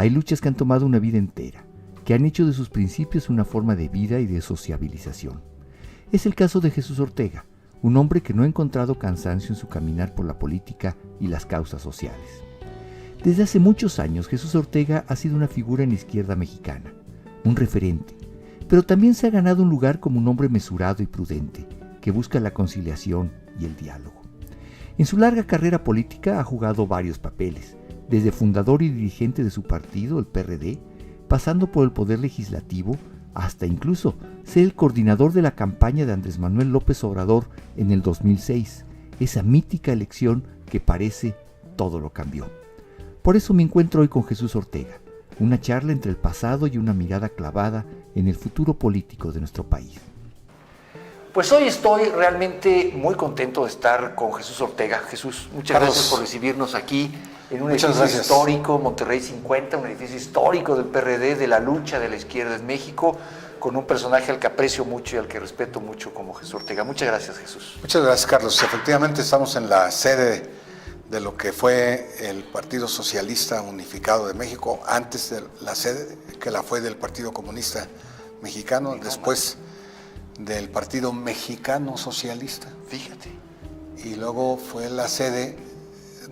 Hay luchas que han tomado una vida entera, que han hecho de sus principios una forma de vida y de sociabilización. Es el caso de Jesús Ortega, un hombre que no ha encontrado cansancio en su caminar por la política y las causas sociales. Desde hace muchos años, Jesús Ortega ha sido una figura en la izquierda mexicana, un referente, pero también se ha ganado un lugar como un hombre mesurado y prudente, que busca la conciliación y el diálogo. En su larga carrera política ha jugado varios papeles, desde fundador y dirigente de su partido, el PRD, pasando por el Poder Legislativo, hasta incluso ser el coordinador de la campaña de Andrés Manuel López Obrador en el 2006, esa mítica elección que parece todo lo cambió. Por eso me encuentro hoy con Jesús Ortega, una charla entre el pasado y una mirada clavada en el futuro político de nuestro país. Pues hoy estoy realmente muy contento de estar con Jesús Ortega. Jesús, muchas gracias por recibirnos aquí en un edificio histórico, Monterrey 50, un edificio histórico del PRD, de la lucha de la izquierda en México, con un personaje al que aprecio mucho y al que respeto mucho como Jesús Ortega. Muchas gracias, Jesús. Muchas gracias, Carlos. Efectivamente estamos en la sede de lo que fue el Partido Socialista Unificado de México, antes de la sede que la fue del Partido Comunista Mexicano, después del Partido Mexicano Socialista. Fíjate. Y luego fue la sede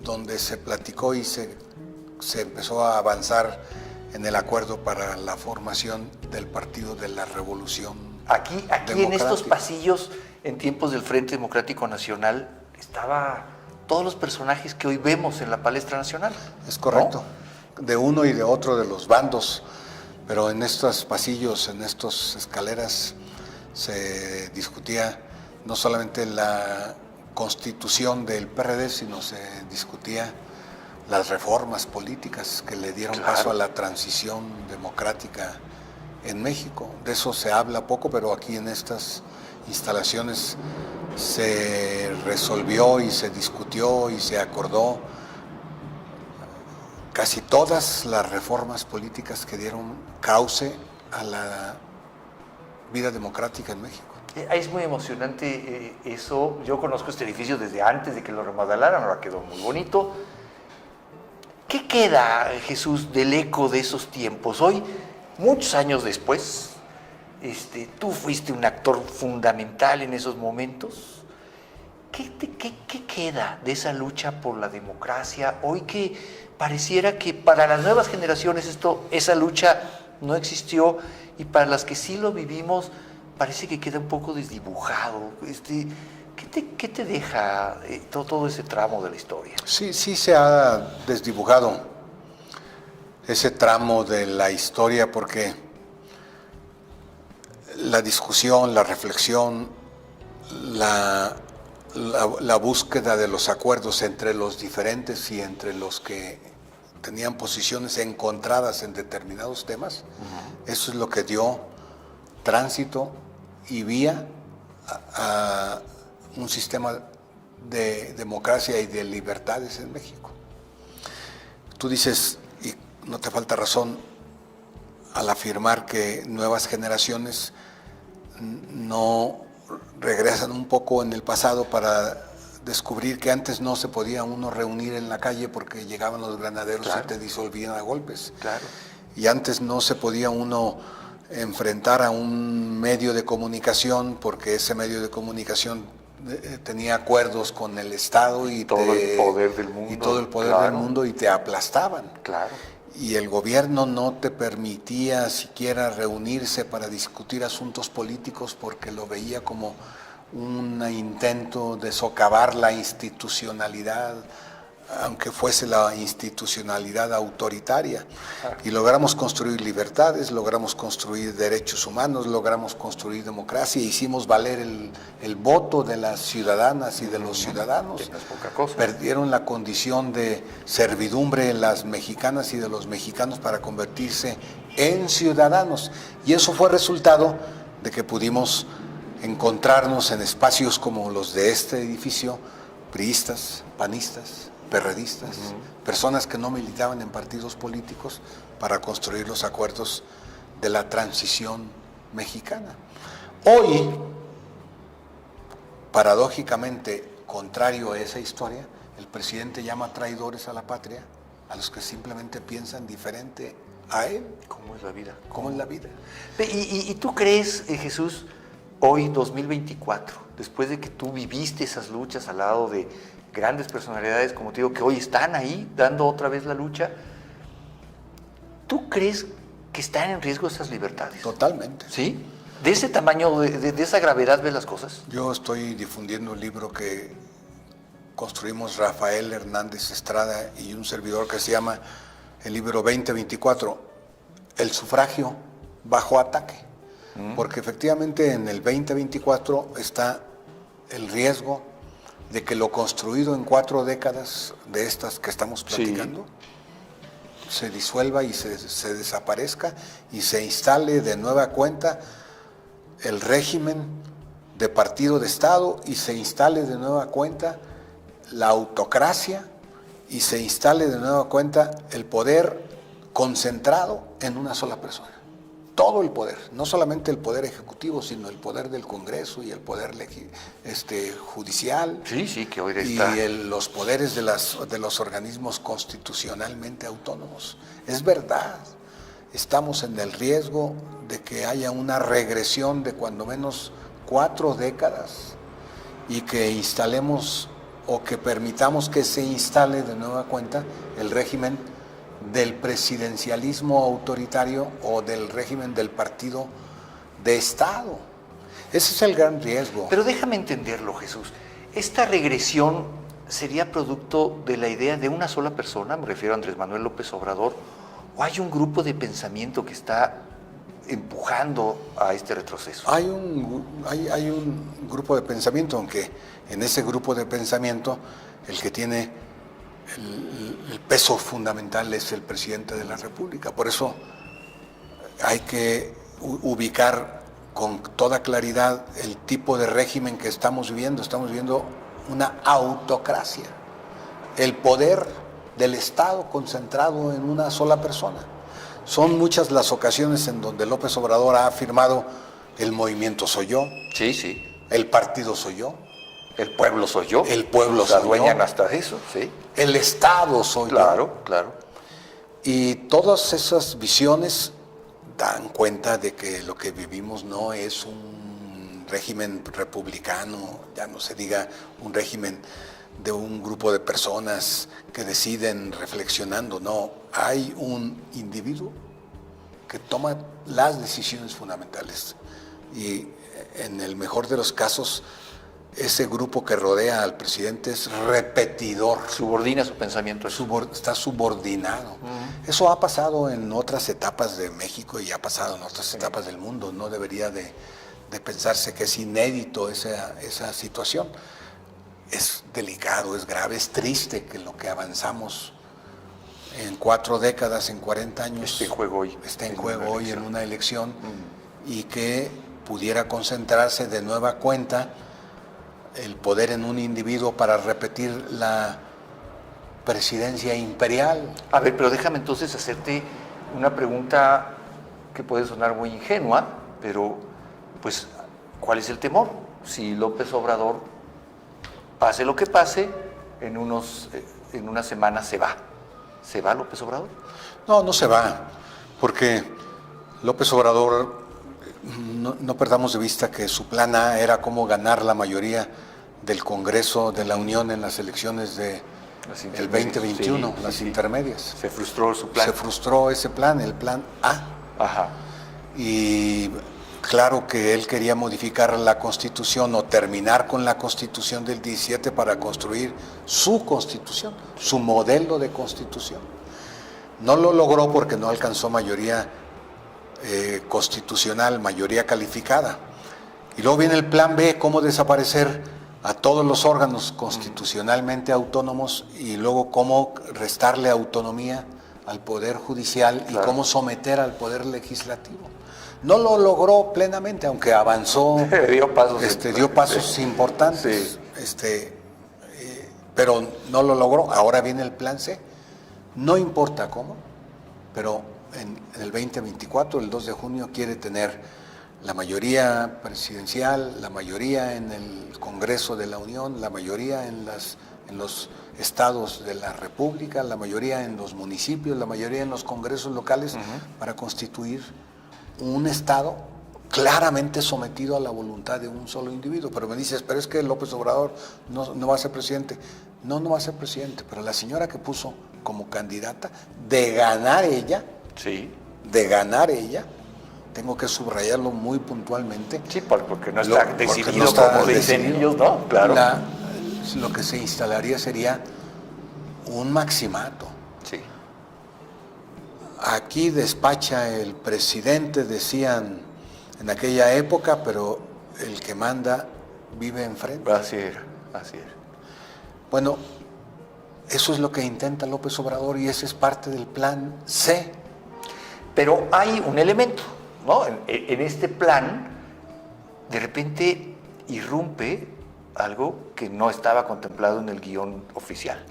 donde se platicó y se empezó a avanzar en el acuerdo para la formación del Partido de la Revolución. Aquí en estos pasillos, en tiempos del Frente Democrático Nacional, estaba todos los personajes que hoy vemos en la palestra nacional. Es correcto, ¿no? De uno y de otro de los bandos, pero en estos pasillos, en estas escaleras, se discutía no solamente la constitución del PRD, sino se discutía las reformas políticas que le dieron paso a la transición democrática en México. De eso se habla poco, pero aquí en estas instalaciones se resolvió y se discutió y se acordó casi todas las reformas políticas que dieron cauce a la vida democrática en México. Es muy emocionante eso. Yo conozco este edificio desde antes de que lo remodelaran, ahora quedó muy bonito. ¿Qué queda, Jesús, del eco de esos tiempos? Hoy, muchos años después, tú fuiste un actor fundamental en esos momentos. ¿Qué queda de esa lucha por la democracia? Hoy que pareciera que para las nuevas generaciones esa lucha no existió, y para las que sí lo vivimos parece que queda un poco desdibujado. ¿Qué te deja todo ese tramo de la historia? Sí se ha desdibujado ese tramo de la historia, porque la discusión, la reflexión, la búsqueda de los acuerdos entre los diferentes y entre los que tenían posiciones encontradas en determinados temas, eso es lo que dio tránsito y vía a un sistema de democracia y de libertades en México. Tú dices, y no te falta razón al afirmar que nuevas generaciones no regresan un poco en el pasado para descubrir que antes no se podía uno reunir en la calle porque llegaban los granaderos y te disolvían a golpes. Claro. Y antes no se podía uno enfrentar a un medio de comunicación porque ese medio de comunicación tenía acuerdos con el Estado y todo el poder del mundo y te aplastaban. Claro. Y el gobierno no te permitía siquiera reunirse para discutir asuntos políticos porque lo veía como un intento de socavar la institucionalidad, aunque fuese la institucionalidad autoritaria. Y logramos construir libertades, logramos construir derechos humanos, logramos construir democracia, hicimos valer el voto de las ciudadanas y de los ciudadanos. No es poca cosa. Perdieron la condición de servidumbre de las mexicanas y de los mexicanos para convertirse en ciudadanos. Y eso fue resultado de que pudimos encontrarnos en espacios como los de este edificio, priistas, panistas, perredistas, personas que no militaban en partidos políticos, para construir los acuerdos de la transición mexicana. Hoy, paradójicamente, contrario a esa historia, el presidente llama traidores a la patria a los que simplemente piensan diferente a él. ¿Cómo es la vida? ¿Cómo es la vida? ¿Y tú crees, Jesús, hoy 2024, después de que tú viviste esas luchas al lado de grandes personalidades, como te digo, que hoy están ahí dando otra vez la lucha, ¿tú crees que están en riesgo esas libertades? Totalmente. ¿Sí? ¿De ese tamaño, de esa gravedad ves las cosas? Yo estoy difundiendo un libro que construimos Rafael Hernández Estrada y un servidor, que se llama el libro 2024, El sufragio bajo ataque. Porque efectivamente en el 2024 está el riesgo de que lo construido en 4 décadas de estas que estamos platicando, se disuelva y se desaparezca y se instale de nueva cuenta el régimen de partido de Estado y se instale de nueva cuenta la autocracia y se instale de nueva cuenta el poder concentrado en una sola persona. Todo el poder, no solamente el poder ejecutivo, sino el poder del Congreso y el poder judicial. Sí, que hoy está. Y los poderes de los organismos constitucionalmente autónomos. Es verdad, estamos en el riesgo de que haya una regresión de cuando menos 4 décadas y que instalemos o que permitamos que se instale de nueva cuenta el régimen del presidencialismo autoritario o del régimen del partido de Estado. Ese es el gran riesgo. Pero déjame entenderlo, Jesús. ¿Esta regresión sería producto de la idea de una sola persona, me refiero a Andrés Manuel López Obrador, o hay un grupo de pensamiento que está empujando a este retroceso? Hay un grupo de pensamiento, aunque en ese grupo de pensamiento el que tiene el peso fundamental es el presidente de la República. Por eso hay que ubicar con toda claridad el tipo de régimen que estamos viviendo. Estamos viviendo una autocracia, el poder del Estado concentrado en una sola persona. Son muchas las ocasiones en donde López Obrador ha afirmado: el movimiento soy yo, Sí. el partido soy yo, El pueblo soy yo. el pueblo Se soy yo, adueñan hasta de eso, sí. el Estado soy yo. Claro. Y todas esas visiones dan cuenta de que lo que vivimos no es un régimen republicano, ya no se diga un régimen de un grupo de personas que deciden reflexionando, no, hay un individuo que toma las decisiones fundamentales y en el mejor de los casos ese grupo que rodea al presidente es repetidor. Subordina su pensamiento. Está subordinado. Eso ha pasado en otras etapas de México y ha pasado en otras etapas del mundo. No debería de pensarse que es inédito esa situación. Es delicado, es grave, es triste que lo que avanzamos en 4 décadas, en 40 años, Está en juego hoy en una elección y que pudiera concentrarse de nueva cuenta el poder en un individuo para repetir la presidencia imperial. A ver, pero déjame entonces hacerte una pregunta que puede sonar muy ingenua, pero pues, ¿cuál es el temor? Si López Obrador, pase lo que pase, en unas semanas se va. ¿Se va López Obrador? No se va, porque López Obrador, no perdamos de vista que su plan A era cómo ganar la mayoría del Congreso de la Unión en las elecciones del 2021, las intermedias. Se frustró su plan. Se frustró ese plan, el plan A. Ajá. Y claro que él quería modificar la Constitución o terminar con la Constitución del 17 para construir su Constitución, su modelo de Constitución. No lo logró porque no alcanzó mayoría constitucional, mayoría calificada. Y luego viene el plan B, cómo desaparecer a todos los órganos constitucionalmente autónomos y luego cómo restarle autonomía al Poder Judicial y cómo someter al Poder Legislativo. No lo logró plenamente, aunque avanzó, dio pasos importantes, pero no lo logró. Ahora viene el plan C. No importa cómo, pero en el 2024, el 2 de junio, quiere tener la mayoría presidencial, la mayoría en el Congreso de la Unión, la mayoría en en los estados de la República, la mayoría en los municipios, la mayoría en los congresos locales, para constituir un estado claramente sometido a la voluntad de un solo individuo. Pero me dices, pero es que López Obrador no va a ser presidente. No va a ser presidente, pero la señora que puso como candidata, de ganar ella, tengo que subrayarlo muy puntualmente. Sí, porque no está decidido como dicen ellos, ¿no? Claro. Lo que se instalaría sería un maximato. Sí. Aquí despacha el presidente, decían en aquella época, pero el que manda vive enfrente. Así es. Bueno, eso es lo que intenta López Obrador y ese es parte del plan C. Pero hay un elemento, ¿no? En este plan, de repente irrumpe algo que no estaba contemplado en el guión oficial: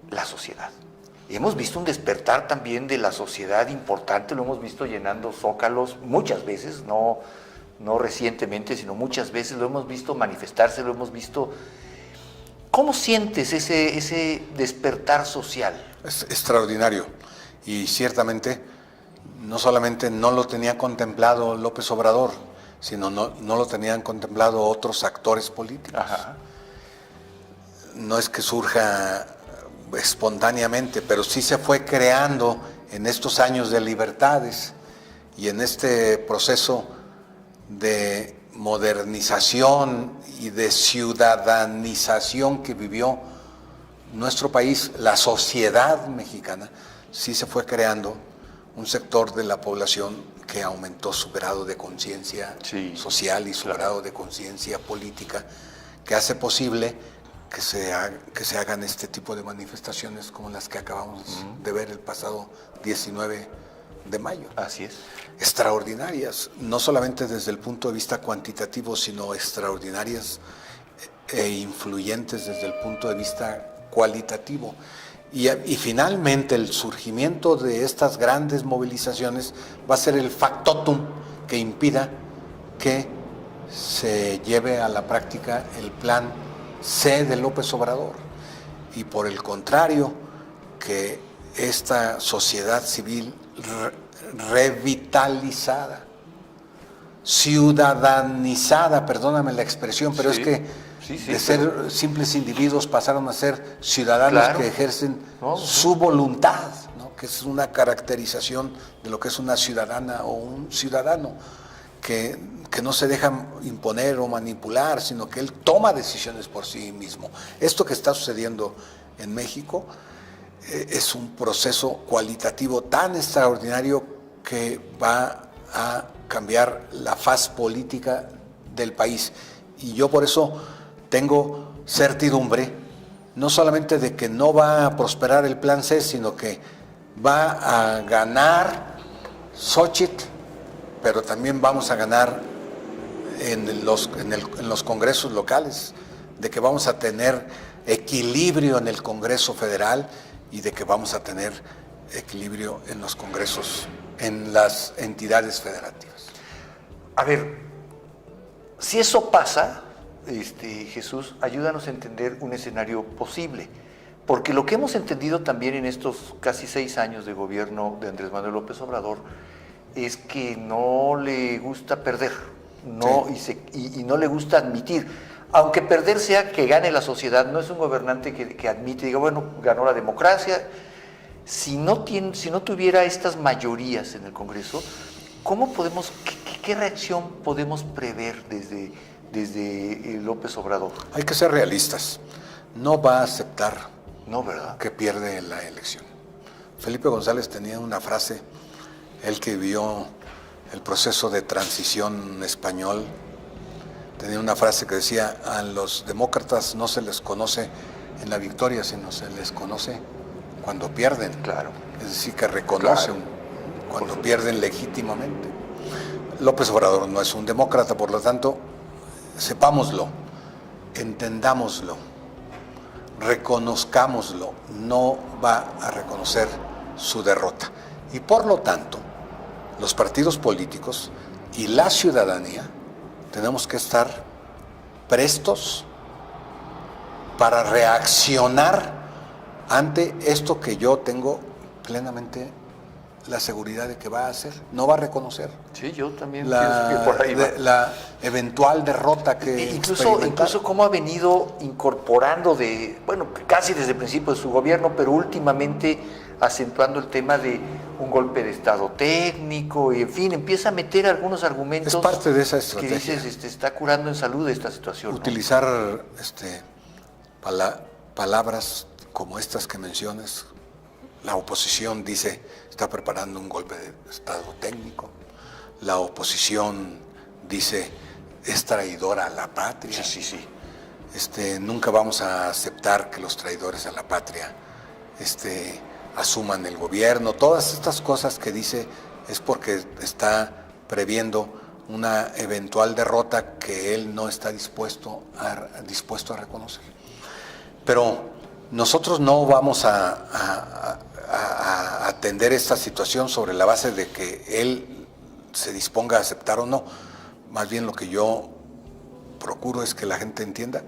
la sociedad. Y hemos visto un despertar también de la sociedad importante, lo hemos visto llenando zócalos muchas veces, no recientemente, sino muchas veces lo hemos visto manifestarse, lo hemos visto. ¿Cómo sientes ese despertar social? Es extraordinario y ciertamente no solamente no lo tenía contemplado López Obrador, sino no lo tenían contemplado otros actores políticos. Ajá. No es que surja espontáneamente, pero sí se fue creando en estos años de libertades y en este proceso de modernización y de ciudadanización que vivió nuestro país, la sociedad mexicana, sí se fue creando un sector de la población que aumentó su grado de conciencia social y su grado de conciencia política, que hace posible que se hagan este tipo de manifestaciones como las que acabamos de ver el pasado 19 de mayo. Así es. Extraordinarias, no solamente desde el punto de vista cuantitativo, sino extraordinarias e influyentes desde el punto de vista cualitativo. Y finalmente el surgimiento de estas grandes movilizaciones va a ser el factotum que impida que se lleve a la práctica el plan C de López Obrador. Y por el contrario, que esta sociedad civil revitalizada, ciudadanizada, perdóname la expresión, pero es que de ser simples individuos pasaron a ser ciudadanos que ejercen su voluntad, ¿no? Que es una caracterización de lo que es una ciudadana o un ciudadano, que no se deja imponer o manipular, sino que él toma decisiones por sí mismo. Esto que está sucediendo en México es un proceso cualitativo tan extraordinario que va a cambiar la faz política del país. Y yo por eso tengo certidumbre, no solamente de que no va a prosperar el plan C, sino que va a ganar Xóchitl, pero también vamos a ganar en los congresos locales, de que vamos a tener equilibrio en el Congreso Federal y de que vamos a tener equilibrio en los congresos, en las entidades federativas. A ver, si eso pasa, Jesús, ayúdanos a entender un escenario posible, porque lo que hemos entendido también en estos casi 6 años de gobierno de Andrés Manuel López Obrador es que no le gusta perder, y no le gusta admitir, aunque perder sea que gane la sociedad, no es un gobernante que admite, diga, bueno, ganó la democracia. Si no tuviera estas mayorías en el Congreso, ¿qué reacción podemos prever desde López Obrador? Hay que ser realistas. No va a aceptar ¿verdad? que pierde la elección. Felipe González tenía una frase, él que vivió el proceso de transición español, tenía una frase que decía: a los demócratas no se les conoce en la victoria, sino se les conoce cuando pierden. Claro. Es decir, que reconocen cuando pierden legítimamente. López Obrador no es un demócrata, por lo tanto, sepámoslo, entendámoslo, reconozcámoslo, no va a reconocer su derrota. Y por lo tanto, los partidos políticos y la ciudadanía tenemos que estar prestos para reaccionar ante esto que yo tengo plenamente la seguridad de que va a hacer, no va a reconocer. Sí, yo también pienso que por ahí va. La eventual derrota que incluso cómo ha venido incorporando casi desde el principio de su gobierno, pero últimamente acentuando el tema de un golpe de estado técnico y en fin, empieza a meter algunos argumentos. Es parte de esa estrategia. Que dices, está curando en salud esta situación. Utilizar palabras como estas que mencionas. La oposición dice, está preparando un golpe de estado técnico. La oposición dice, es traidora a la patria. Sí. Nunca vamos a aceptar que los traidores a la patria asuman el gobierno. Todas estas cosas que dice es porque está previendo una eventual derrota que él no está dispuesto a reconocer. Pero nosotros no vamos a atender esta situación sobre la base de que él se disponga a aceptar o no. Más bien lo que yo procuro es que la gente entienda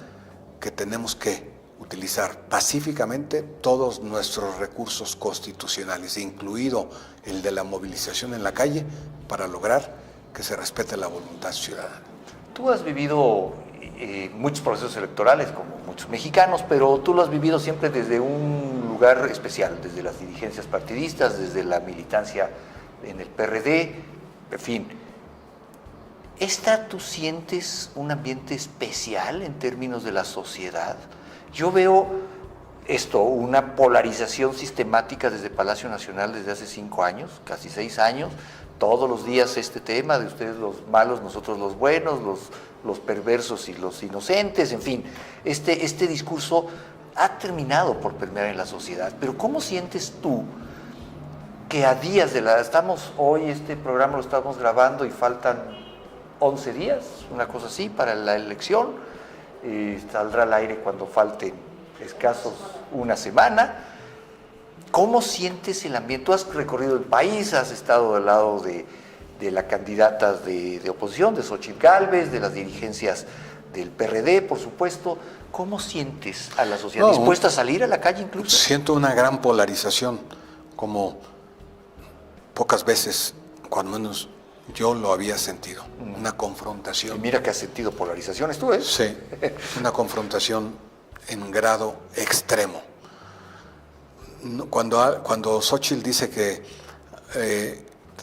que tenemos que utilizar pacíficamente todos nuestros recursos constitucionales, incluido el de la movilización en la calle, para lograr que se respete la voluntad ciudadana. Tú has vivido muchos procesos electorales, como muchos mexicanos, pero tú lo has vivido siempre desde un lugar especial, desde las dirigencias partidistas, desde la militancia en el PRD, en fin. ¿Tú sientes un ambiente especial en términos de la sociedad? Yo veo una polarización sistemática desde Palacio Nacional desde hace 5 años, casi 6 años, todos los días este tema de ustedes los malos, nosotros los buenos, los perversos y los inocentes, en fin, este discurso ha terminado por permear en la sociedad. Pero ¿cómo sientes tú que a días estamos hoy, este programa lo estamos grabando y faltan 11 días, una cosa así, para la elección, saldrá al aire cuando falten escasos una semana? ¿Cómo sientes el ambiente? Tú has recorrido el país, has estado al lado de la candidata de oposición, de Xóchitl Gálvez, de las dirigencias del PRD, por supuesto. ¿Cómo sientes a la sociedad? ¿Dispuesta a salir a la calle incluso? Siento una gran polarización, como pocas veces, cuando menos yo lo había sentido. Una confrontación. Y mira que has sentido polarizaciones tú, ¿eh? Sí, una confrontación en grado extremo. Cuando Xóchitl dice que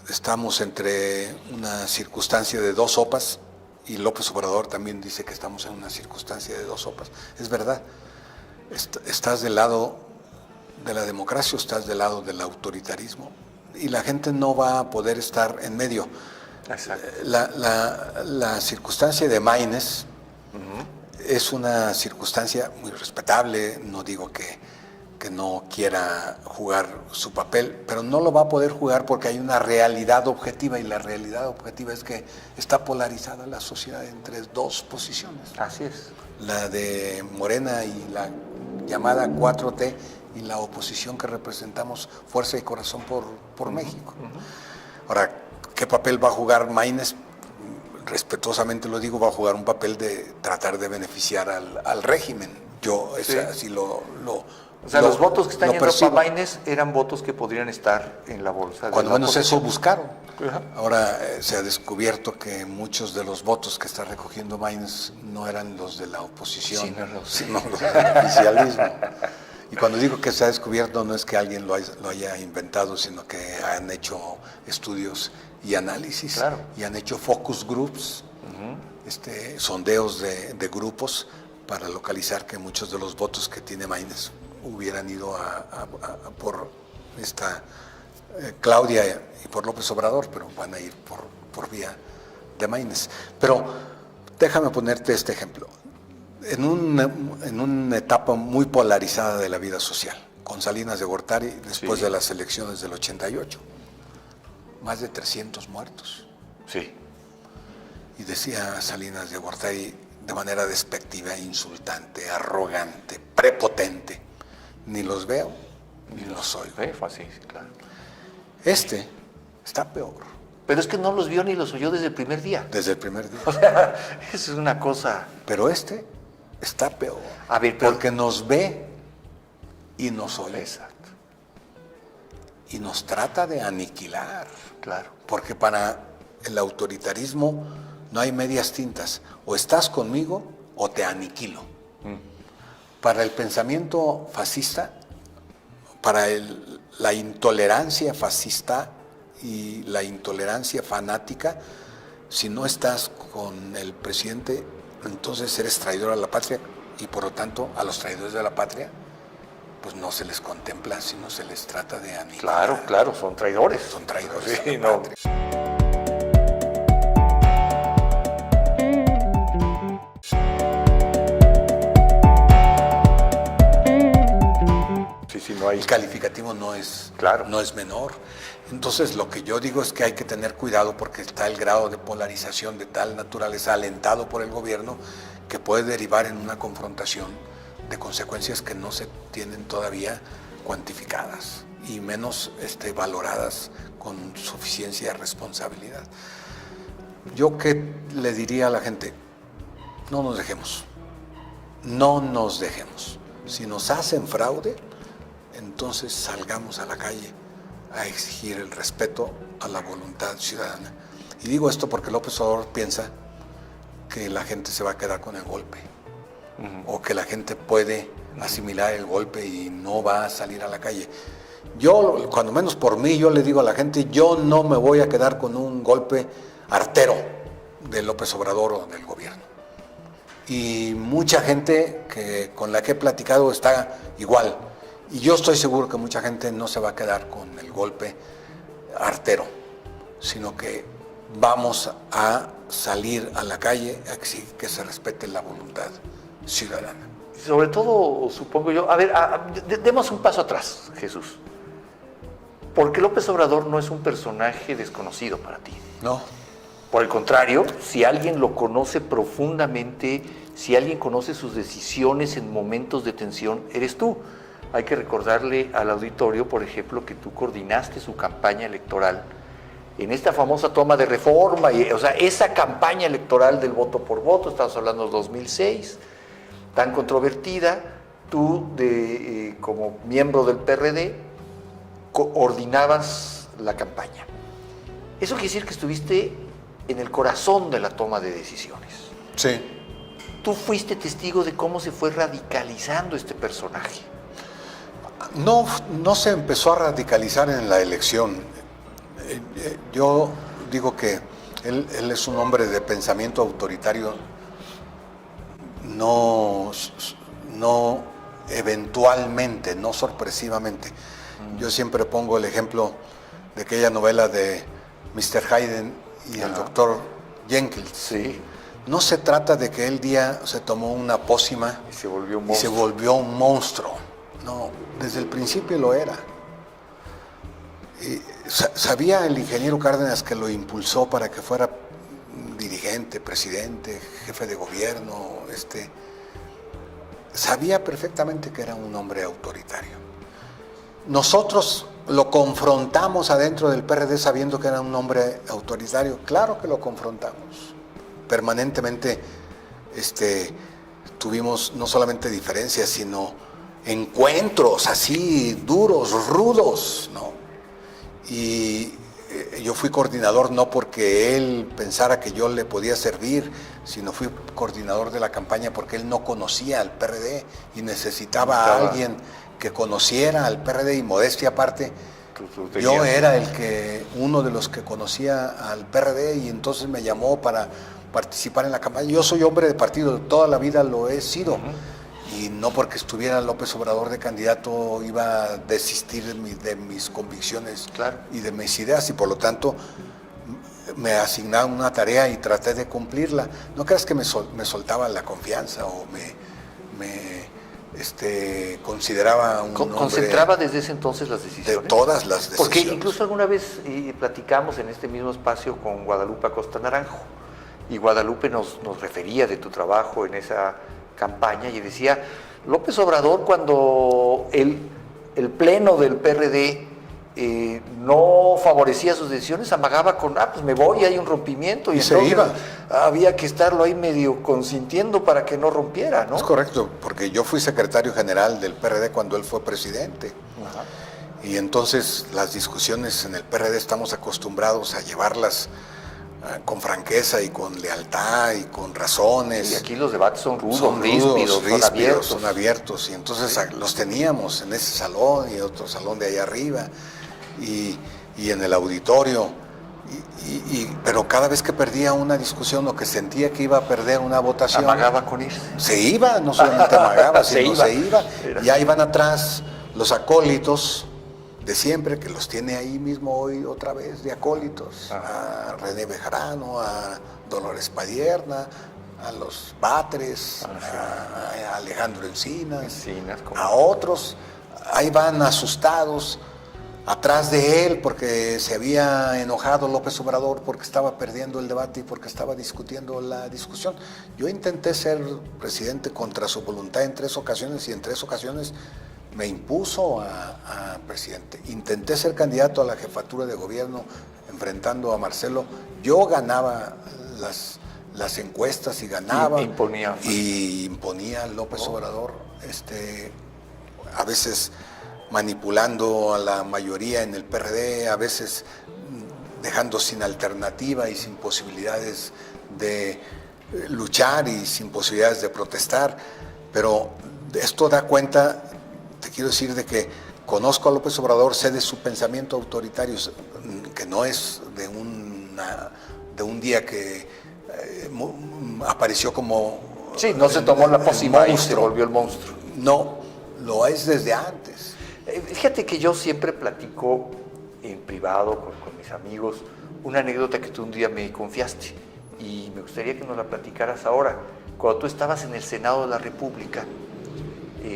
estamos entre una circunstancia de 2 sopas, y López Obrador también dice que estamos en una circunstancia de 2 sopas, es verdad. Estás del lado de la democracia o estás del lado del autoritarismo, y la gente no va a poder estar en medio. Exacto. La circunstancia de Maynes es una circunstancia muy respetable, no digo que no quiera jugar su papel, pero no lo va a poder jugar porque hay una realidad objetiva, y la realidad objetiva es que está polarizada la sociedad entre 2 posiciones. Así es. La de Morena y la llamada 4T, y la oposición que representamos Fuerza y Corazón por México. Ahora, ¿qué papel va a jugar Maynes? Respetuosamente lo digo, va a jugar un papel de tratar de beneficiar al régimen. Yo así los votos que están yendo para Maynes eran votos que podrían estar en la bolsa. Cuando menos eso buscaron. Ahora se ha descubierto que muchos de los votos que está recogiendo Maynes no eran los de la oposición, sino los del oficialismo. Y cuando digo que se ha descubierto, no es que alguien lo haya inventado, sino que han hecho estudios y análisis, y han hecho focus groups, sondeos de grupos, para localizar que muchos de los votos que tiene Maynes hubieran ido por esta Claudia y por López Obrador, pero van a ir por vía de Maynes. Pero déjame ponerte este ejemplo. En una etapa muy polarizada de la vida social, con Salinas de Gortari, después de las elecciones del 88, más de 300 muertos. Sí. Y decía Salinas de Gortari de manera despectiva, insultante, arrogante, prepotente: ni los veo, ni los oigo. Sí, claro. Está peor. Pero es que no los vio ni los oyó desde el primer día. Desde el primer día. O sea, eso es una cosa. Pero está peor. A ver, pero... Porque nos ve y nos oye. Exacto. Y nos trata de aniquilar. Claro. Porque para el autoritarismo no hay medias tintas. O estás conmigo o te aniquilo. Para el pensamiento fascista, para la intolerancia fascista y la intolerancia fanática, si no estás con el presidente, entonces eres traidor a la patria y por lo tanto a los traidores de la patria pues no se les contempla, sino se les trata de aniquilar. Claro, claro, son traidores. Son traidores Sí, a la no. patria. Sí, no hay... El calificativo no es, Claro. no es menor. Entonces lo que yo digo es que hay que tener cuidado porque está el grado de polarización de tal naturaleza alentado por el gobierno que puede derivar en una confrontación de consecuencias que no se tienen todavía cuantificadas y menos valoradas con suficiencia de responsabilidad. Yo qué le diría a la gente, no nos dejemos, no nos dejemos. Si nos hacen fraude, entonces salgamos a la calle a exigir el respeto a la voluntad ciudadana. Y digo esto porque López Obrador piensa que la gente se va a quedar con el golpe, o que la gente puede asimilar el golpe y no va a salir a la calle. Yo, cuando menos por mí, yo le digo a la gente, yo no me voy a quedar con un golpe artero de López Obrador o del gobierno. Y mucha gente con la que he platicado está igual. Y yo estoy seguro que mucha gente no se va a quedar con el golpe artero, sino que vamos a salir a la calle a exigir que se respete la voluntad ciudadana. Sobre todo, supongo yo, a ver, demos un paso atrás, Jesús. Porque López Obrador no es un personaje desconocido para ti. No. Por el contrario, si alguien lo conoce profundamente, si alguien conoce sus decisiones en momentos de tensión, eres tú. Hay que recordarle al auditorio, por ejemplo, que tú coordinaste su campaña electoral en esta famosa toma de Reforma, o sea, esa campaña electoral del voto por voto, estamos hablando del 2006, tan controvertida, tú como miembro del PRD coordinabas la campaña. Eso quiere decir que estuviste en el corazón de la toma de decisiones. Sí. Tú fuiste testigo de cómo se fue radicalizando este personaje. No se empezó a radicalizar en la elección. Yo digo que él es un hombre de pensamiento autoritario, no eventualmente, no sorpresivamente. Yo siempre pongo el ejemplo de aquella novela de Mr. Hyde y el Dr. Jekyll. Sí. No se trata de que el día se tomó una pócima Y se volvió un y se monstruo. volvió un monstruo. No, desde el principio lo era. Y sabía el ingeniero Cárdenas que lo impulsó para que fuera dirigente, presidente, jefe de gobierno. Sabía perfectamente que era un hombre autoritario. Nosotros lo confrontamos adentro del PRD sabiendo que era un hombre autoritario. Claro que lo confrontamos. Permanentemente tuvimos no solamente diferencias, sino encuentros así duros, rudos, ¿no? Y yo fui coordinador no porque él pensara que yo le podía servir, sino fui coordinador de la campaña porque él no conocía al PRD y necesitaba a alguien que conociera al PRD, y modestia aparte, yo era uno de los que conocía al PRD, y entonces me llamó para participar en la campaña. Yo soy hombre de partido, toda la vida lo he sido. Y no porque estuviera López Obrador de candidato iba a desistir de mis convicciones y de mis ideas, y por lo tanto me asignaron una tarea y traté de cumplirla. No creas que me soltaba la confianza o me consideraba un hombre... ¿Concentraba desde ese entonces las decisiones? De todas las decisiones. Porque incluso alguna vez platicamos en este mismo espacio con Guadalupe Acosta Naranjo, y Guadalupe nos refería de tu trabajo en esa campaña y decía, López Obrador, cuando el pleno del PRD no favorecía sus decisiones, amagaba con, pues me voy, hay un rompimiento, y se entonces iba. había que estarlo ahí medio consintiendo para que no rompiera, ¿no? Es correcto, porque yo fui secretario general del PRD cuando él fue presidente. Ajá. Y entonces las discusiones en el PRD estamos acostumbrados a llevarlas con franqueza y con lealtad y con razones. Y aquí los debates son rudos, ríspidos, ríspidos, son abiertos. Y entonces los teníamos en ese salón y otro salón de allá arriba y en el auditorio. Pero cada vez que perdía una discusión o que sentía que iba a perder una votación, amagaba con irse. Se iba, no solamente amagaba, sino se iba. Era Y ahí van atrás los acólitos de siempre, que los tiene ahí mismo hoy otra vez de acólitos, a René Bejarano, a Dolores Padierna, a los Batres, a Alejandro Encinas, a otros. Ahí van asustados atrás de él porque se había enojado López Obrador porque estaba perdiendo el debate y porque estaba discutiendo la discusión. Yo intenté ser presidente contra su voluntad en 3 ocasiones y en 3 ocasiones me impuso a presidente. Intenté ser candidato a la jefatura de gobierno enfrentando a Marcelo. Yo ganaba las encuestas y ganaba. Y imponía a López Obrador, a veces manipulando a la mayoría en el PRD, a veces dejando sin alternativa y sin posibilidades de luchar y sin posibilidades de protestar. Pero esto da cuenta, te quiero decir, de que conozco a López Obrador, sé de su pensamiento autoritario, que no es de un día que apareció como... Sí, no se tomó la pócima y se volvió el monstruo. No, lo es desde antes. Fíjate que yo siempre platico en privado con mis amigos una anécdota que tú un día me confiaste y me gustaría que nos la platicaras ahora. Cuando tú estabas en el Senado de la República,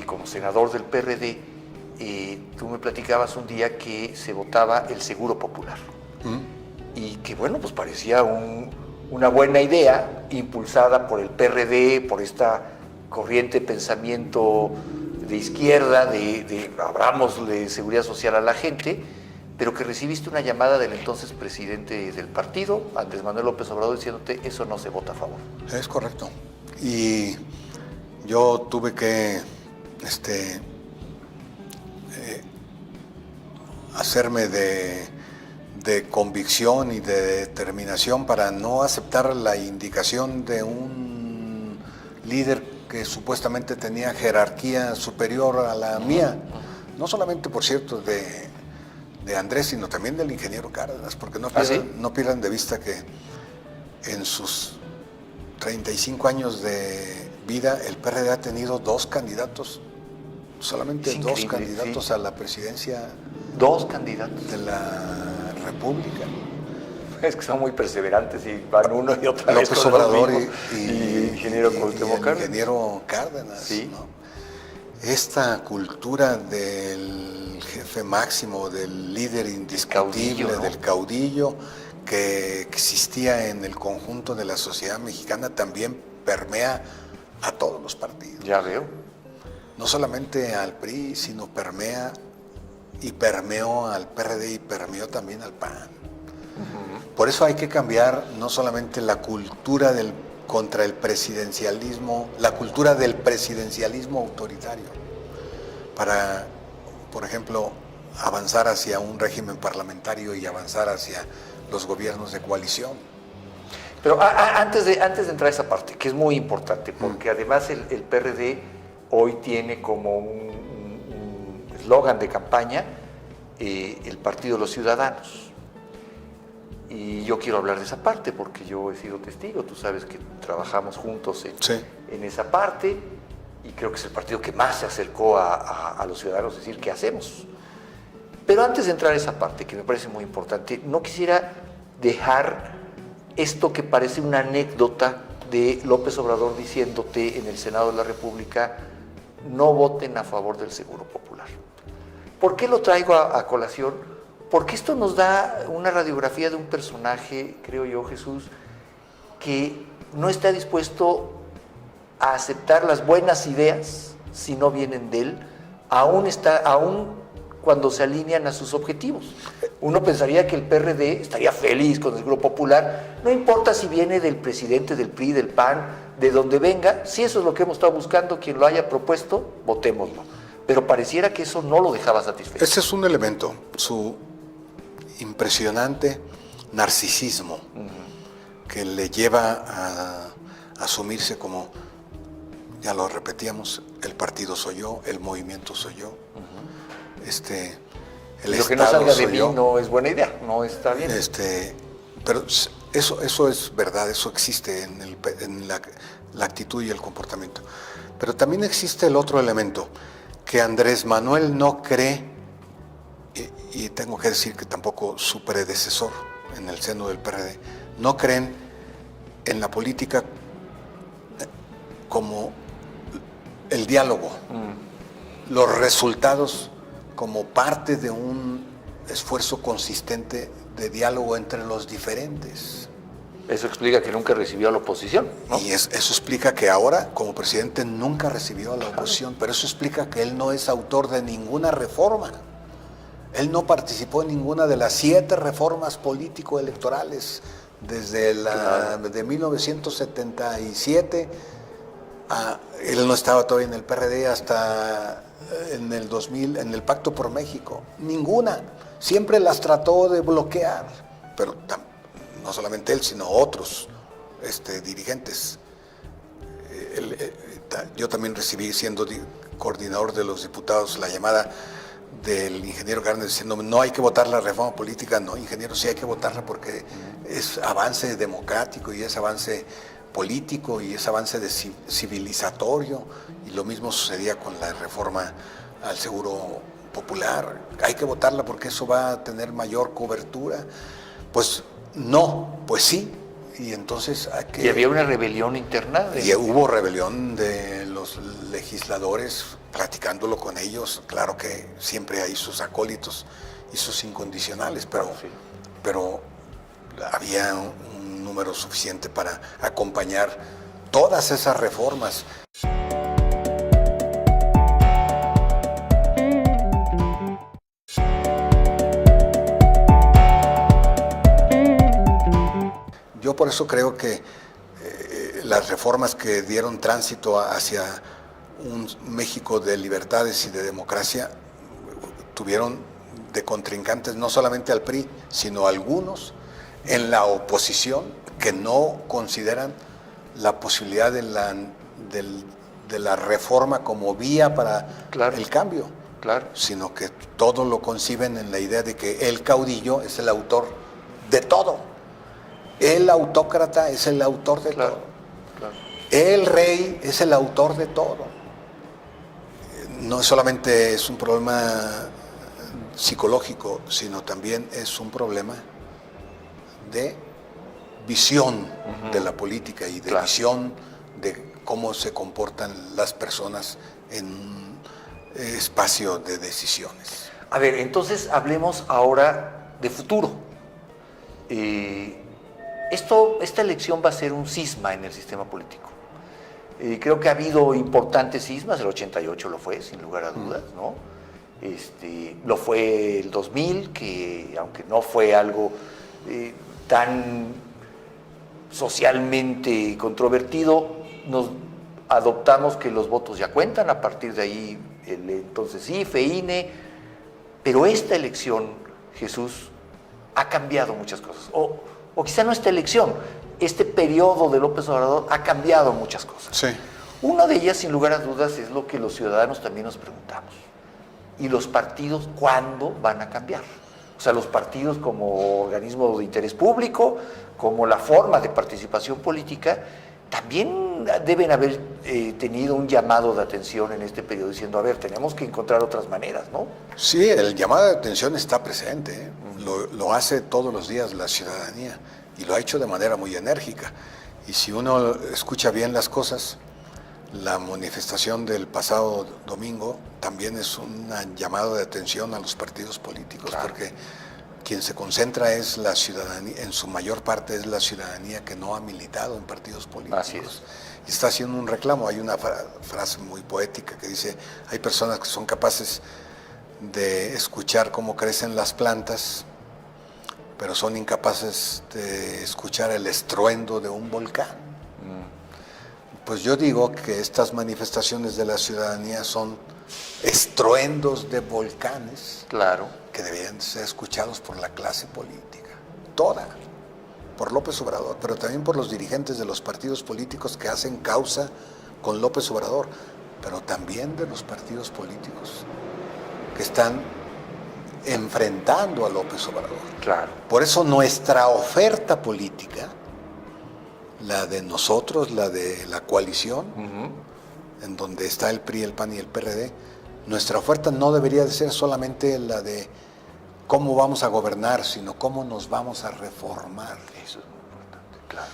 como senador del PRD, tú me platicabas un día que se votaba el Seguro Popular. Y que bueno, pues parecía una buena idea impulsada por el PRD, por esta corriente de pensamiento de izquierda, de abramosle seguridad social a la gente, pero que recibiste una llamada del entonces presidente del partido, Andrés Manuel López Obrador, diciéndote eso no se vota a favor. Es correcto. Y yo tuve que hacerme de convicción y de determinación para no aceptar la indicación de un líder que supuestamente tenía jerarquía superior a la mía, no solamente, por cierto, de Andrés, sino también del ingeniero Cárdenas, porque no pierdan de vista que en sus 35 años de vida el PRD ha tenido 2 candidatos, solamente 2 candidatos a la presidencia. 2 candidatos de la República. Es que son muy perseverantes y van uno y otra vez. López Obrador y ingeniero Cárdenas. Ingeniero Cárdenas, ¿sí? ¿no? Esta cultura del jefe máximo, del líder indiscutible, caudillo, ¿no? Del caudillo, que existía en el conjunto de la sociedad mexicana, también permea a todos los partidos. Ya veo. No solamente al PRI, sino permea y permeó al PRD y permeó también al PAN. Por eso hay que cambiar no solamente la cultura contra el presidencialismo, la cultura del presidencialismo autoritario, para, por ejemplo, avanzar hacia un régimen parlamentario y avanzar hacia los gobiernos de coalición. Pero antes de entrar a esa parte, que es muy importante, porque además el PRD hoy tiene como un eslogan de campaña, el Partido de los Ciudadanos. Y yo quiero hablar de esa parte porque yo he sido testigo, tú sabes que trabajamos juntos en esa parte y creo que es el partido que más se acercó a los ciudadanos, es decir, ¿qué hacemos? Pero antes de entrar a esa parte, que me parece muy importante, no quisiera dejar esto que parece una anécdota de López Obrador diciéndote en el Senado de la República, no voten a favor del Seguro Popular. ¿Por qué lo traigo a colación? Porque esto nos da una radiografía de un personaje, creo yo, Jesús, que no está dispuesto a aceptar las buenas ideas si no vienen de él, aún cuando se alinean a sus objetivos. Uno pensaría que el PRD estaría feliz con el Grupo Popular, no importa si viene del presidente del PRI, del PAN, de donde venga, si eso es lo que hemos estado buscando, quien lo haya propuesto, votémoslo. Pero pareciera que eso no lo dejaba satisfecho. Ese es un elemento, su impresionante narcisismo, que le lleva a asumirse como, ya lo repetíamos, el partido soy yo, el movimiento soy yo, el lo que Estado no salga de soy mí yo. no es buena idea, no está bien. Pero eso es verdad, eso existe en la actitud y el comportamiento. Pero también existe el otro elemento, que Andrés Manuel no cree, y tengo que decir que tampoco su predecesor en el seno del PRD, no creen en la política como el diálogo, los resultados como parte de un esfuerzo consistente de diálogo entre los diferentes. Eso explica que nunca recibió a la oposición, ¿no? Y eso explica que ahora, como presidente, nunca recibió a la oposición, pero eso explica que él no es autor de ninguna reforma. Él no participó en ninguna de las 7 reformas político-electorales desde de 1977. Él no estaba todavía en el PRD hasta en el 2000, en el Pacto por México. Ninguna. Siempre las trató de bloquear, pero no solamente él, sino otros dirigentes. Yo también recibí, siendo coordinador de los diputados, la llamada del ingeniero Garner diciendo no hay que votar la reforma política. No, ingeniero, sí hay que votarla porque es avance democrático y es avance político y es avance civilizatorio, y lo mismo sucedía con la reforma al Seguro Popular. Hay que votarla porque eso va a tener mayor cobertura. Pues no, pues sí. Y entonces y había una rebelión interna. Y hubo rebelión de los legisladores, platicándolo con ellos. Claro que siempre hay sus acólitos y sus incondicionales, pero había un número suficiente para acompañar todas esas reformas. Yo por eso creo que las reformas que dieron tránsito hacia un México de libertades y de democracia tuvieron de contrincantes no solamente al PRI, sino a algunos en la oposición que no consideran la posibilidad de la reforma como vía para el cambio, sino que todo lo conciben en la idea de que el caudillo es el autor de todo. El autócrata es el autor de todo. El rey es el autor de todo. No solamente es un problema psicológico, sino también es un problema de visión de la política y de visión de cómo se comportan las personas en un espacio de decisiones. A ver, entonces hablemos ahora de futuro. Esta elección va a ser un cisma en el sistema político. Creo que ha habido importantes cismas, el 88 lo fue, sin lugar a dudas, ¿no? Lo fue el 2000, que aunque no fue algo tan socialmente controvertido, nos adoptamos que los votos ya cuentan, a partir de ahí entonces IFE, INE, pero esta elección, Jesús, ha cambiado muchas cosas. O quizá no esta elección, este periodo de López Obrador ha cambiado muchas cosas. Sí. Una de ellas, sin lugar a dudas, es lo que los ciudadanos también nos preguntamos. ¿Y los partidos cuándo van a cambiar? O sea, los partidos como organismo de interés público, como la forma de participación política, también deben haber tenido un llamado de atención en este periodo diciendo, a ver, tenemos que encontrar otras maneras, ¿no? Sí, el llamado de atención está presente, ¿eh? Lo hace todos los días la ciudadanía y lo ha hecho de manera muy enérgica. Y si uno escucha bien las cosas, la manifestación del pasado domingo también es un llamado de atención a los partidos políticos, porque quien se concentra es la ciudadanía, en su mayor parte es la ciudadanía que no ha militado en partidos políticos. Así es. Y está haciendo un reclamo. Hay una frase muy poética que dice, hay personas que son capaces de escuchar cómo crecen las plantas, pero son incapaces de escuchar el estruendo de un volcán. Pues yo digo que estas manifestaciones de la ciudadanía son estruendos de volcanes, Claro. que deberían ser escuchados por la clase política, toda, por López Obrador, pero también por los dirigentes de los partidos políticos que hacen causa con López Obrador, pero también de los partidos políticos que están enfrentando a López Obrador. Claro. Por eso nuestra oferta política, la de nosotros, la de la coalición, en donde está el PRI, el PAN y el PRD, nuestra oferta no debería de ser solamente la de cómo vamos a gobernar, sino cómo nos vamos a reformar. Eso es muy importante, claro.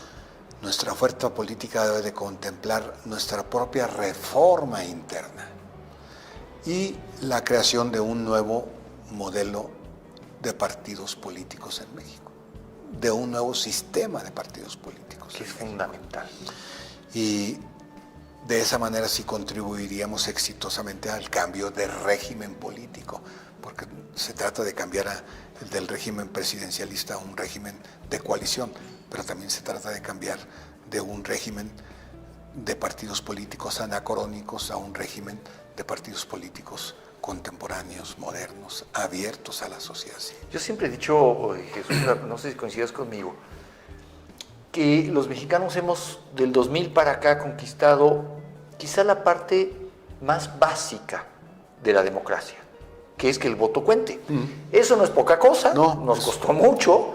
Nuestra oferta política debe de contemplar nuestra propia reforma interna y la creación de un nuevo modelo de partidos políticos en México, de un nuevo sistema de partidos políticos. Que es fundamental. Y de esa manera sí contribuiríamos exitosamente al cambio de régimen político, porque se trata de cambiar del régimen presidencialista a un régimen de coalición, pero también se trata de cambiar de un régimen de partidos políticos anacrónicos a un régimen de partidos políticos contemporáneos, modernos, abiertos a la sociedad civil. Yo siempre he dicho, Jesús, no sé si coincidas conmigo, que los mexicanos hemos, del 2000 para acá, conquistado quizá la parte más básica de la democracia, que es que el voto cuente. Eso no es poca cosa, No, nos costó mucho,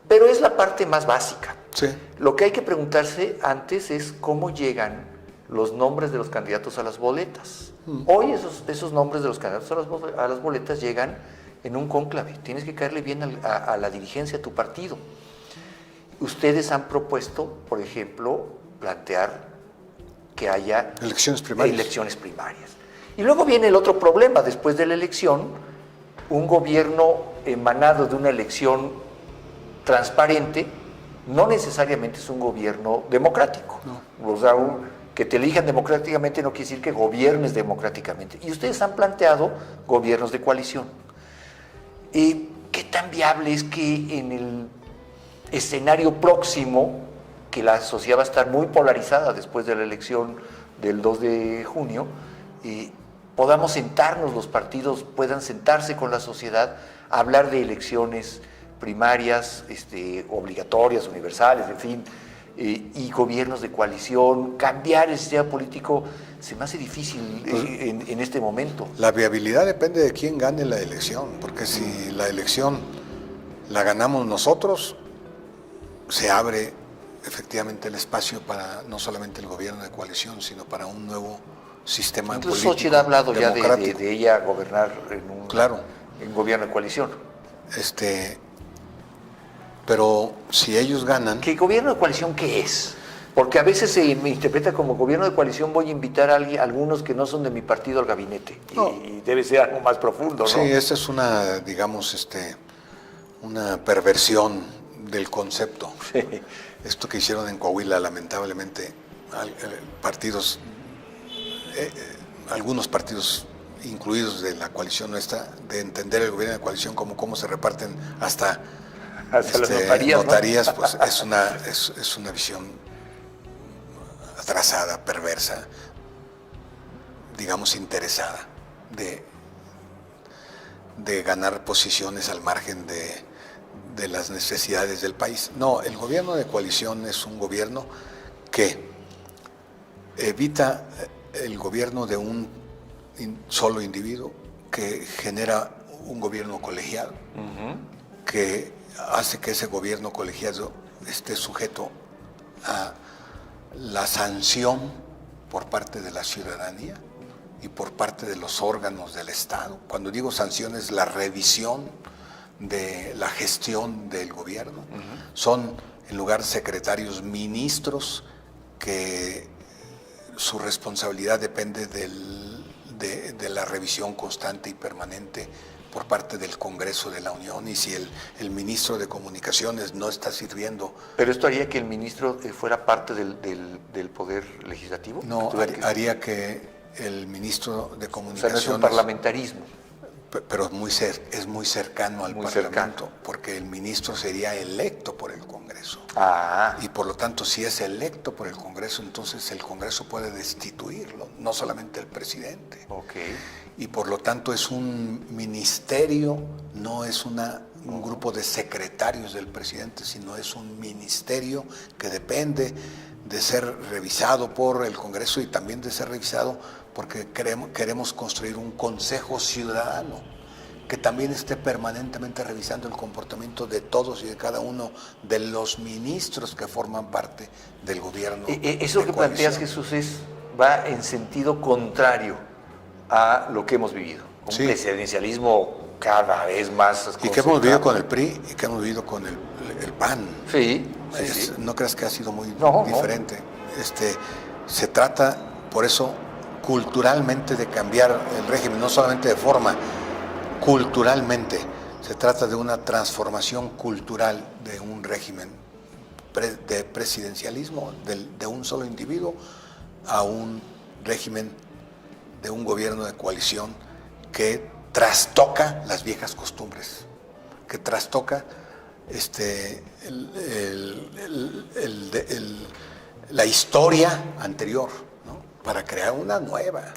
pero es la parte más básica. Sí. Lo que hay que preguntarse antes es cómo llegan los nombres de los candidatos a las boletas. Hoy esos nombres de los candidatos a las boletas llegan en un cónclave. Tienes que caerle bien a la dirigencia de tu partido. Ustedes han propuesto, por ejemplo, plantear que haya Elecciones primarias. Y luego viene el otro problema. Después de la elección, un gobierno emanado de una elección transparente no necesariamente es un gobierno democrático. No. O sea, que te elijan democráticamente no quiere decir que gobiernes democráticamente. Y ustedes han planteado gobiernos de coalición. ¿Qué tan viable es que en el escenario próximo, que la sociedad va a estar muy polarizada después de la elección del 2 de junio, podamos sentarnos, los partidos puedan sentarse con la sociedad, a hablar de elecciones primarias, obligatorias, universales, en fin, y gobiernos de coalición, cambiar el sistema político, se me hace difícil en este momento. La viabilidad depende de quién gane la elección, porque si la elección la ganamos nosotros, se abre efectivamente el espacio para no solamente el gobierno de coalición, sino para un nuevo sistema Incluso político Xochitl ha hablado ya democrático. de ella gobernar en gobierno de coalición. Pero si ellos ganan... ¿Qué gobierno de coalición qué es? Porque a veces se me interpreta como gobierno de coalición, voy a invitar a algunos que no son de mi partido al gabinete. No. Y debe ser algo más profundo, ¿no? Sí, esta es una, digamos, una perversión del concepto. Sí. Esto que hicieron en Coahuila, lamentablemente, algunos partidos incluidos de la coalición nuestra, de entender el gobierno de coalición como cómo se reparten hasta las notarías, ¿no? Pues es una visión atrasada, perversa, digamos interesada, de ganar posiciones al margen de las necesidades del país. No, el gobierno de coalición es un gobierno que evita el gobierno de un solo individuo, que genera un gobierno colegiado, que hace que ese gobierno colegiado esté sujeto a la sanción por parte de la ciudadanía y por parte de los órganos del Estado. Cuando digo sanción es la revisión de la gestión del gobierno. Son, en lugar de secretarios, ministros que su responsabilidad depende de la revisión constante y permanente por parte del Congreso de la Unión, y si el ministro de Comunicaciones no está sirviendo... ¿Pero esto haría que el ministro fuera parte del Poder Legislativo? No, haría que el ministro de Comunicaciones... O sea, no es un parlamentarismo. pero es muy cercano al Muy Parlamento, cercano. porque el ministro sería electo por el Congreso. Ah, Y por lo tanto, si es electo por el Congreso, entonces el Congreso puede destituirlo, no solamente el presidente. ok. Y por lo tanto es un ministerio, no es un grupo de secretarios del presidente, sino es un ministerio que depende de ser revisado por el Congreso y también de ser revisado porque queremos construir un consejo ciudadano que también esté permanentemente revisando el comportamiento de todos y de cada uno de los ministros que forman parte del gobierno. Eso de que coalición. planteas, Jesús, va en sentido contrario a lo que hemos vivido. Un Sí. presidencialismo cada vez más Y que hemos vivido concentrado. con el PRI y que hemos vivido con el PAN. Sí, sí, Es- sí. No creas que ha sido muy No, diferente. Se trata, por eso, culturalmente de cambiar el régimen, no solamente de forma, culturalmente. Se trata de una transformación cultural de un régimen de presidencialismo de un solo individuo a un régimen de un gobierno de coalición que trastoca las viejas costumbres, que trastoca la historia anterior, ¿no? Para crear una nueva.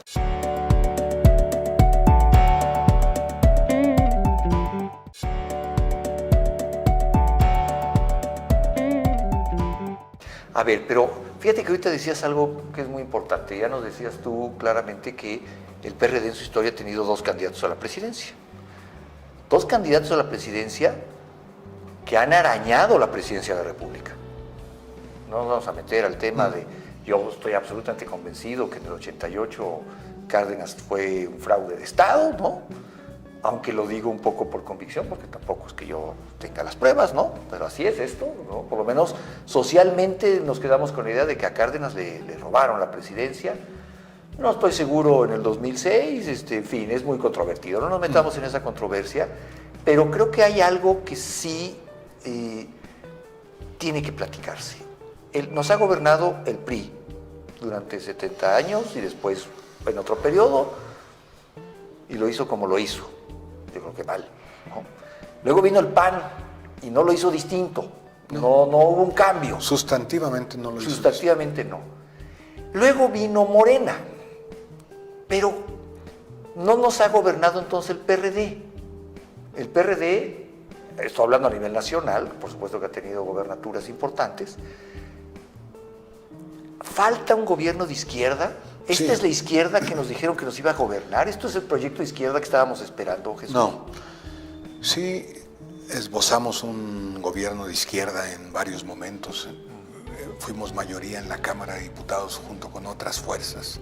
A ver, pero fíjate que ahorita decías algo que es muy importante. Ya nos decías tú claramente que el PRD en su historia ha tenido 2 candidatos a la presidencia. 2 candidatos a la presidencia que han arañado la presidencia de la República. No nos vamos a meter al tema de, yo estoy absolutamente convencido que en el 88 Cárdenas fue un fraude de Estado, ¿no? Aunque lo digo un poco por convicción, porque tampoco es que yo tenga las pruebas, ¿no? Pero así es esto, ¿no? Por lo menos socialmente nos quedamos con la idea de que a Cárdenas le robaron la presidencia. No estoy seguro en el 2006, en fin, es muy controvertido. No nos metamos en esa controversia, pero creo que hay algo que sí tiene que platicarse. Nos ha gobernado el PRI durante 70 años y después en otro periodo, y lo hizo como lo hizo. Yo creo que mal, ¿no? Luego vino el PAN y no lo hizo distinto. No hubo un cambio. Sustantivamente no lo hizo. Sustantivamente no. Luego vino Morena, pero no nos ha gobernado entonces el PRD. El PRD, estoy hablando a nivel nacional, por supuesto que ha tenido gobernaturas importantes. ¿Falta un gobierno de izquierda? ¿Esta Sí. es la izquierda que nos dijeron que nos iba a gobernar? ¿Esto es el proyecto de izquierda que estábamos esperando, Jesús? No. Sí, esbozamos un gobierno de izquierda en varios momentos. Fuimos mayoría en la Cámara de Diputados junto con otras fuerzas.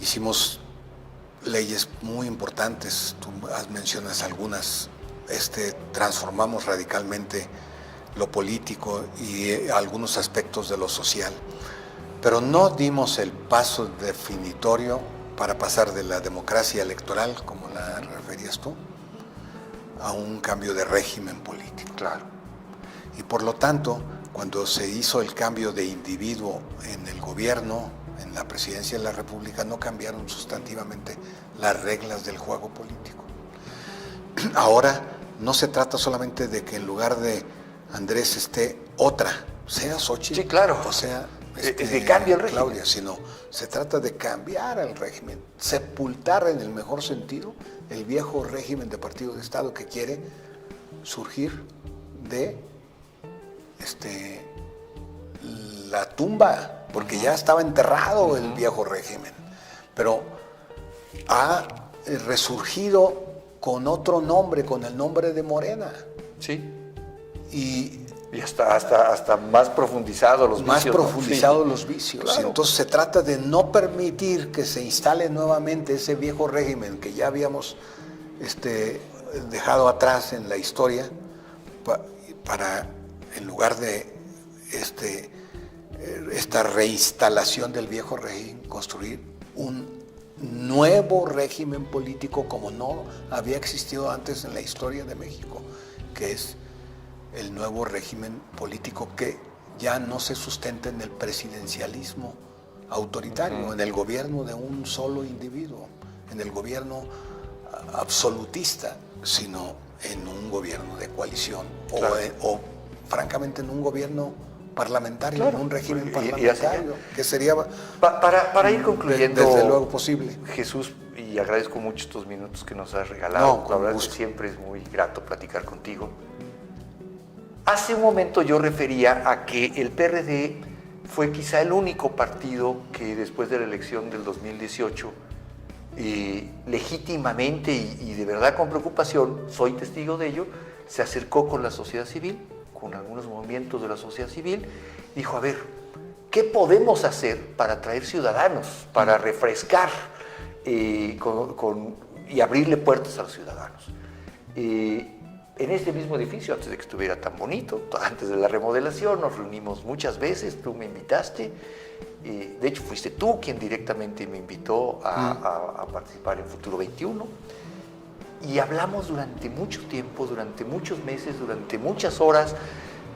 Hicimos leyes muy importantes, tú mencionas algunas. Transformamos radicalmente lo político y algunos aspectos de lo social. Pero no dimos el paso definitorio para pasar de la democracia electoral, como la referías tú, a un cambio de régimen político. Claro. Y por lo tanto, cuando se hizo el cambio de individuo en el gobierno, en la presidencia de la República, no cambiaron sustantivamente las reglas del juego político. Ahora no se trata solamente de que en lugar de Andrés esté otra, sea Xochitl, Sí, claro. o sea Es que cambia el régimen. Claudia, sino se trata de cambiar el régimen, sepultar en el mejor sentido el viejo régimen de partido de Estado que quiere surgir de la tumba, porque ya estaba enterrado el viejo régimen, pero ha resurgido con otro nombre, con el nombre de Morena. Sí. Y hasta más profundizado los más vicios. ¿no? profundizados Sí. los vicios. Claro. Entonces se trata de no permitir que se instale nuevamente ese viejo régimen que ya habíamos dejado atrás en la historia, para en lugar de esta reinstalación del viejo régimen, construir un nuevo régimen político como no había existido antes en la historia de México, que es el nuevo régimen político que ya no se sustenta en el presidencialismo autoritario, en el gobierno de un solo individuo, en el gobierno absolutista, sino en un gobierno de coalición, claro, o francamente en un gobierno parlamentario, claro, en un régimen y parlamentario, que sería para ir concluyendo, desde luego posible. Jesús, y agradezco mucho estos minutos que nos has regalado. No, la con verdad gusto. es que siempre es muy grato platicar contigo. Hace un momento yo refería a que el PRD fue quizá el único partido que después de la elección del 2018 legítimamente y de verdad con preocupación, soy testigo de ello, se acercó con la sociedad civil, con algunos movimientos de la sociedad civil, dijo, a ver, ¿qué podemos hacer para atraer ciudadanos, para refrescar y abrirle puertas a los ciudadanos? En este mismo edificio, antes de que estuviera tan bonito, antes de la remodelación, nos reunimos muchas veces, tú me invitaste, de hecho fuiste tú quien directamente me invitó a participar en Futuro 21, y hablamos durante mucho tiempo, durante muchos meses, durante muchas horas,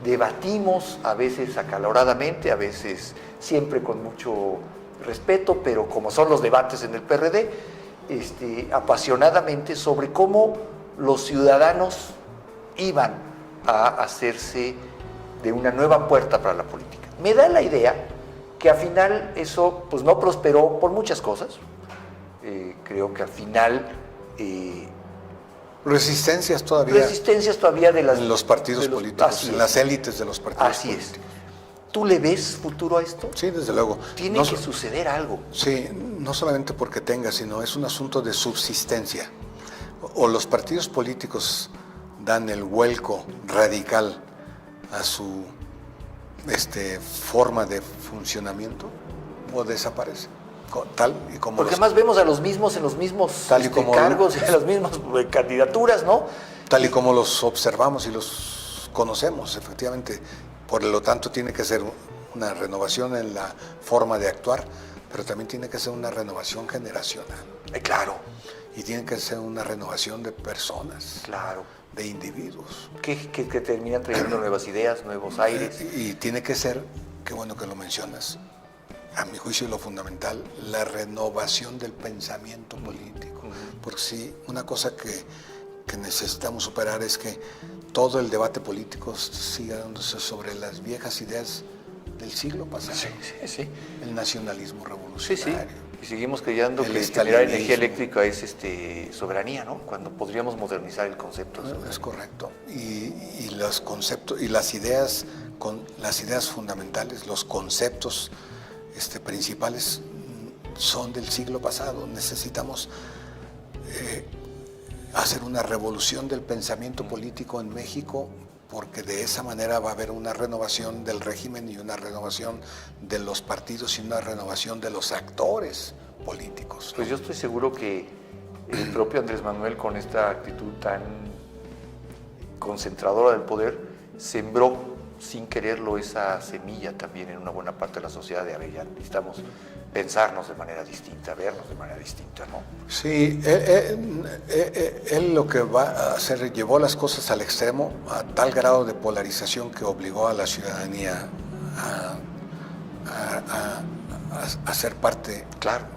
debatimos, a veces acaloradamente, a veces siempre con mucho respeto, pero como son los debates en el PRD, apasionadamente sobre cómo los ciudadanos iban a hacerse de una nueva puerta para la política. Me da la idea que al final eso pues no prosperó por muchas cosas. Creo que al final Resistencias todavía de en los partidos políticos, en las élites de los partidos así políticos. Es. ¿Tú le ves futuro a esto? Sí, desde luego. Tiene que suceder algo. Sí, no solamente porque tenga, sino es un asunto de subsistencia. O los partidos políticos dan el vuelco radical a su forma de funcionamiento, o desaparece. Tal y como porque además vemos a los mismos en los mismos cargos, en las mismas candidaturas, ¿no? Tal y como los observamos y los conocemos, efectivamente. Por lo tanto, tiene que ser una renovación en la forma de actuar, pero también tiene que ser una renovación generacional. Claro. Y tiene que ser una renovación de personas, claro, de individuos. Que terminan trayendo nuevas ideas, nuevos aires. Y tiene que ser, qué bueno que lo mencionas, a mi juicio lo fundamental, la renovación del pensamiento político. Porque sí, una cosa que necesitamos superar es que todo el debate político siga dándose sobre las viejas ideas del siglo pasado. Sí. El nacionalismo revolucionario. Sí. Y seguimos creyendo que generar energía eléctrica es soberanía, ¿no? Cuando podríamos modernizar el concepto. Es correcto. Y los conceptos y las ideas fundamentales, los conceptos principales son del siglo pasado. Necesitamos hacer una revolución del pensamiento político en México, porque de esa manera va a haber una renovación del régimen y una renovación de los partidos y una renovación de los actores políticos, ¿no? Pues yo estoy seguro que el propio Andrés Manuel, con esta actitud tan concentradora del poder, sembró sin quererlo esa semilla también en una buena parte de la sociedad de, a ver, ya necesitamos pensarnos de manera distinta, vernos de manera distinta, ¿no? Sí, él lo que va a hacer, llevó las cosas al extremo, a tal grado de polarización que obligó a la ciudadanía a ser parte, claro,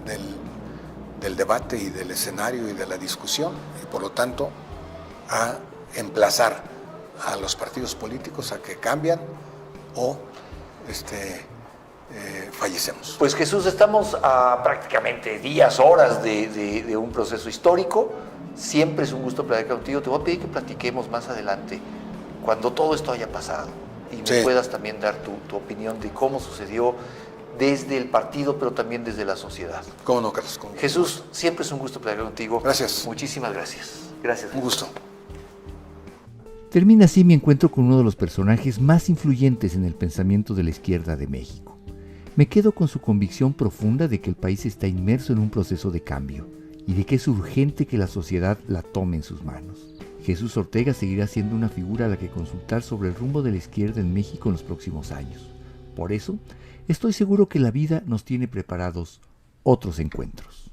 del debate y del escenario y de la discusión, y por lo tanto a emplazar a los partidos políticos a que cambian o fallecemos. Pues Jesús, estamos a prácticamente días, horas de un proceso histórico. Siempre es un gusto platicar contigo. Te voy a pedir que platiquemos más adelante, cuando todo esto haya pasado, y me puedas también dar tu opinión de cómo sucedió desde el partido, pero también desde la sociedad. ¿Cómo no, Carlos? Jesús, siempre es un gusto platicar contigo. Gracias. Muchísimas gracias. Gracias. Un gusto. Termina así mi encuentro con uno de los personajes más influyentes en el pensamiento de la izquierda de México. Me quedo con su convicción profunda de que el país está inmerso en un proceso de cambio y de que es urgente que la sociedad la tome en sus manos. Jesús Ortega seguirá siendo una figura a la que consultar sobre el rumbo de la izquierda en México en los próximos años. Por eso, estoy seguro que la vida nos tiene preparados otros encuentros.